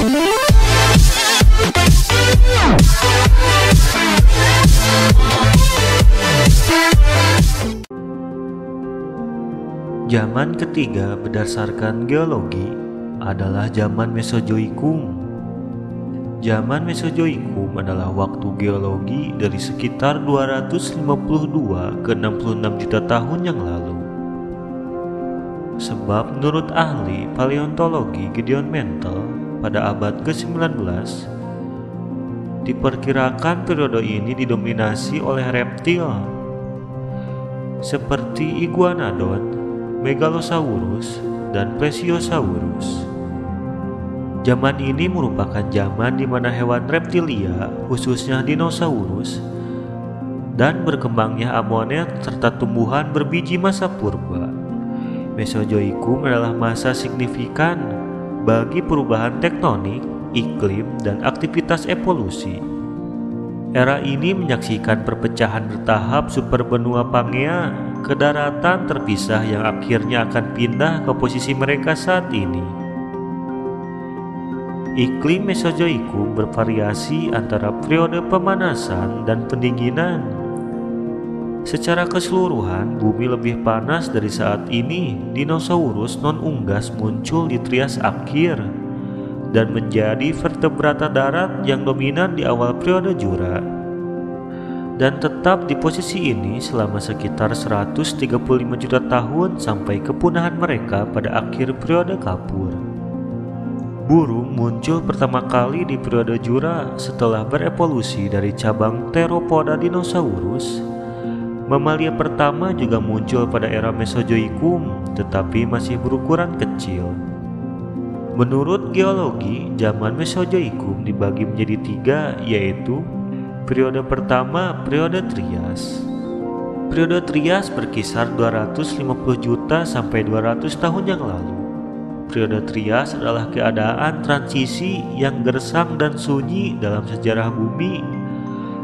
Zaman ketiga berdasarkan geologi adalah zaman Mesozoikum. Zaman Mesozoikum adalah waktu geologi dari sekitar 252 ke 66 juta tahun yang lalu. Sebab menurut ahli paleontologi Gideon Mantel pada abad ke-19, diperkirakan periode ini didominasi oleh reptil seperti iguanodon, Megalosaurus, dan Plesiosaurus. Zaman ini merupakan zaman di mana hewan reptilia, khususnya dinosaurus, dan berkembangnya amonet serta tumbuhan berbiji masa purba. Mesozoikum adalah masa signifikan bagi perubahan tektonik, iklim, dan aktivitas evolusi. Era ini menyaksikan perpecahan bertahap superbenua Pangea ke daratan terpisah yang akhirnya akan pindah ke posisi mereka saat ini. Iklim Mesozoikum bervariasi antara periode pemanasan dan pendinginan. Secara keseluruhan, bumi lebih panas dari saat ini. Dinosaurus non-unggas muncul di Trias akhir dan menjadi vertebrata darat yang dominan di awal periode Jura, dan tetap di posisi ini selama sekitar 135 juta tahun sampai kepunahan mereka pada akhir periode Kapur. Burung muncul pertama kali di periode Jura setelah berevolusi dari cabang Theropoda dinosaurus. Mamalia pertama juga muncul pada era Mesozoikum, tetapi masih berukuran kecil. Menurut geologi, zaman Mesozoikum dibagi menjadi tiga, yaitu periode pertama, periode Trias. Periode Trias berkisar 250 juta sampai 200 tahun yang lalu. Periode Trias adalah keadaan transisi yang gersang dan sunyi dalam sejarah bumi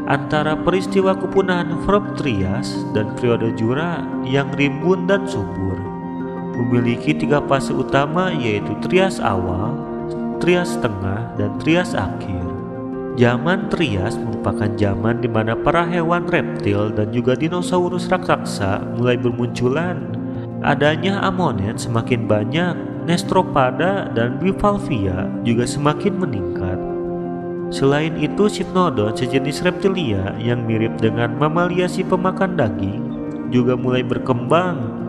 antara peristiwa kepunahan Freon Trias dan periode Jura yang rimbun dan subur. Memiliki tiga fase utama, yaitu Trias awal, Trias tengah, dan Trias akhir. Zaman Trias merupakan zaman di mana para hewan reptil dan juga dinosaurus raksasa mulai bermunculan. Adanya amonet semakin banyak, Nestropada dan Bivalvia juga semakin meningkat. Selain itu, Cypnodon, sejenis reptilia yang mirip dengan mamalia si pemakan daging, juga mulai berkembang.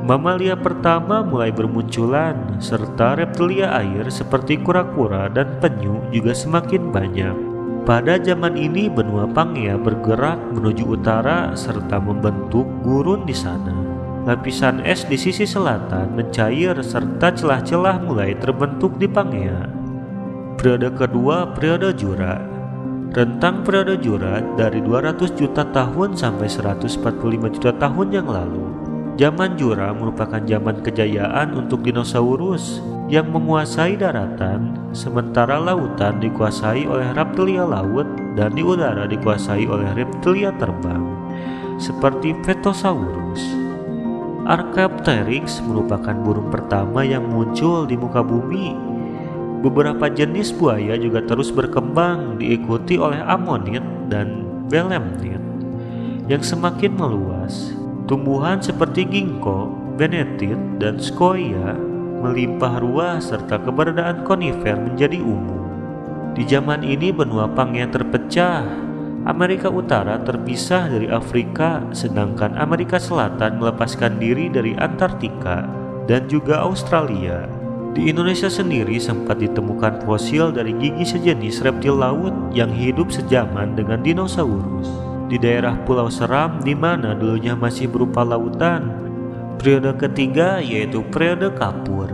Mamalia pertama mulai bermunculan, serta reptilia air seperti kura-kura dan penyu juga semakin banyak. Pada zaman ini, benua Pangea bergerak menuju utara serta membentuk gurun di sana. Lapisan es di sisi selatan mencair serta celah-celah mulai terbentuk di Pangea. Periode kedua, periode Jura. Rentang periode Jura dari 200 juta tahun sampai 145 juta tahun yang lalu. Zaman Jura merupakan zaman kejayaan untuk dinosaurus yang menguasai daratan, sementara lautan dikuasai oleh reptilia laut dan di udara dikuasai oleh reptilia terbang, seperti Phytosaurus. Archaeopteryx merupakan burung pertama yang muncul di muka bumi. Beberapa jenis buaya juga terus berkembang, diikuti oleh ammonit dan belemnit yang semakin meluas. Tumbuhan seperti ginkgo, benetit, dan sequoia melimpah ruah serta keberadaan konifer menjadi umum. Di zaman ini benua Pangea terpecah. Amerika Utara terpisah dari Afrika, sedangkan Amerika Selatan melepaskan diri dari Antartika dan juga Australia. Di Indonesia sendiri sempat ditemukan fosil dari gigi sejenis reptil laut yang hidup sejaman dengan dinosaurus di daerah Pulau Seram, di mana dulunya masih berupa lautan. Periode ketiga yaitu periode Kapur.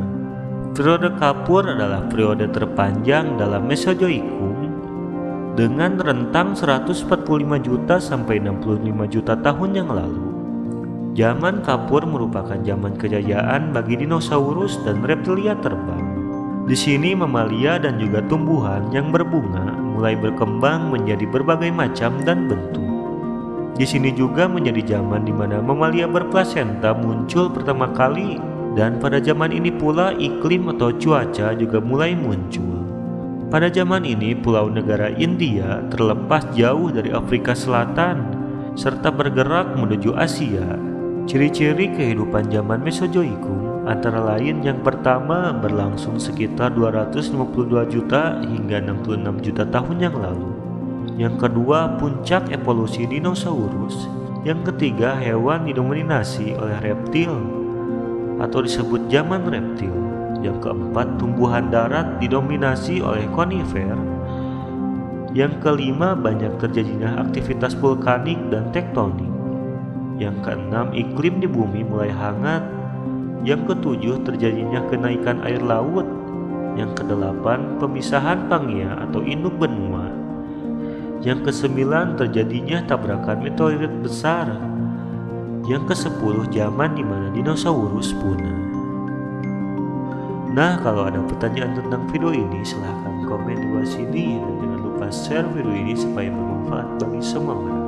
Periode Kapur adalah periode terpanjang dalam Mesozoikum dengan rentang 145 juta sampai 65 juta tahun yang lalu. Zaman Kapur merupakan zaman kejayaan bagi dinosaurus dan reptilia terbang. Di sini mamalia dan juga tumbuhan yang berbunga mulai berkembang menjadi berbagai macam dan bentuk. Di sini juga menjadi zaman di mana mamalia berplasenta muncul pertama kali, dan pada zaman ini pula iklim atau cuaca juga mulai muncul. Pada zaman ini, pulau negara India terlepas jauh dari Afrika Selatan serta bergerak menuju Asia. Ciri-ciri kehidupan zaman Mesozoikum antara lain yang pertama berlangsung sekitar 252 juta hingga 66 juta tahun yang lalu. Yang kedua, puncak evolusi dinosaurus. Yang ketiga, hewan didominasi oleh reptil atau disebut zaman reptil. Yang keempat, tumbuhan darat didominasi oleh konifer. Yang kelima, banyak terjadinya aktivitas vulkanik dan tektonik. Yang keenam, iklim di bumi mulai hangat. Yang ketujuh, terjadinya kenaikan air laut. Yang kedelapan, pemisahan Pangea atau induk benua. Yang kesembilan, terjadinya tabrakan meteorit besar. Yang kesepuluh, zaman di mana dinosaurus punah. Nah, kalau ada pertanyaan tentang video ini, silahkan komen di bawah sini dan jangan lupa share video ini supaya bermanfaat bagi semua orang.